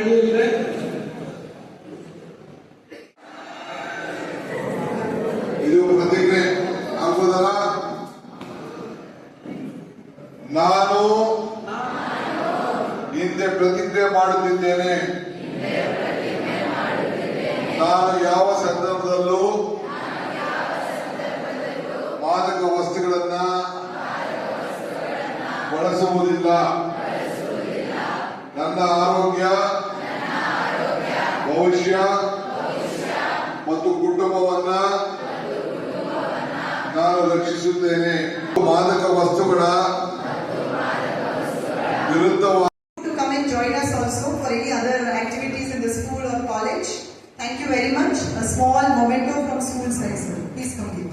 ನಡೆಯಲಿದೆ. ಇದು ಪ್ರತಿಜ್ಞೆ ಆಗುವುದಲ್ಲ. ನಾನು ಹಿಂದೆ ಪ್ರತಿಜ್ಞೆ ಮಾಡುತ್ತಿದ್ದೇನೆ, ನಾನು ಯಾವ ಸಂದರ್ಭದಲ್ಲೂ ಮಾದಕ ವಸ್ತುಗಳನ್ನ ಬಳಸುವುದಿಲ್ಲ. ನನ್ನ ಆರೋಗ್ಯ, ಭವಿಷ್ಯ ಮತ್ತು ಕುಟುಂಬವನ್ನ ನಾನು ರಕ್ಷಿಸುತ್ತೇನೆ. ಮಾದಕ ವಸ್ತುಗಳ ವಿರುದ್ಧವಾಗಿ to come and join us also for any other activities in the school or college. Thank you very much. A small memento from school side, sir. Please complete.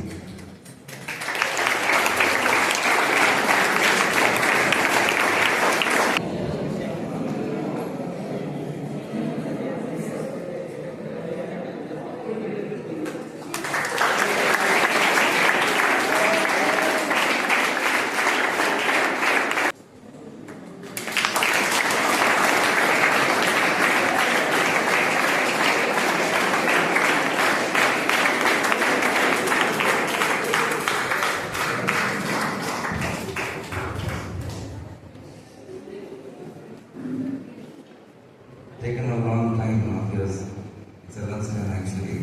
Taken a long time of years. It's a lesson actually.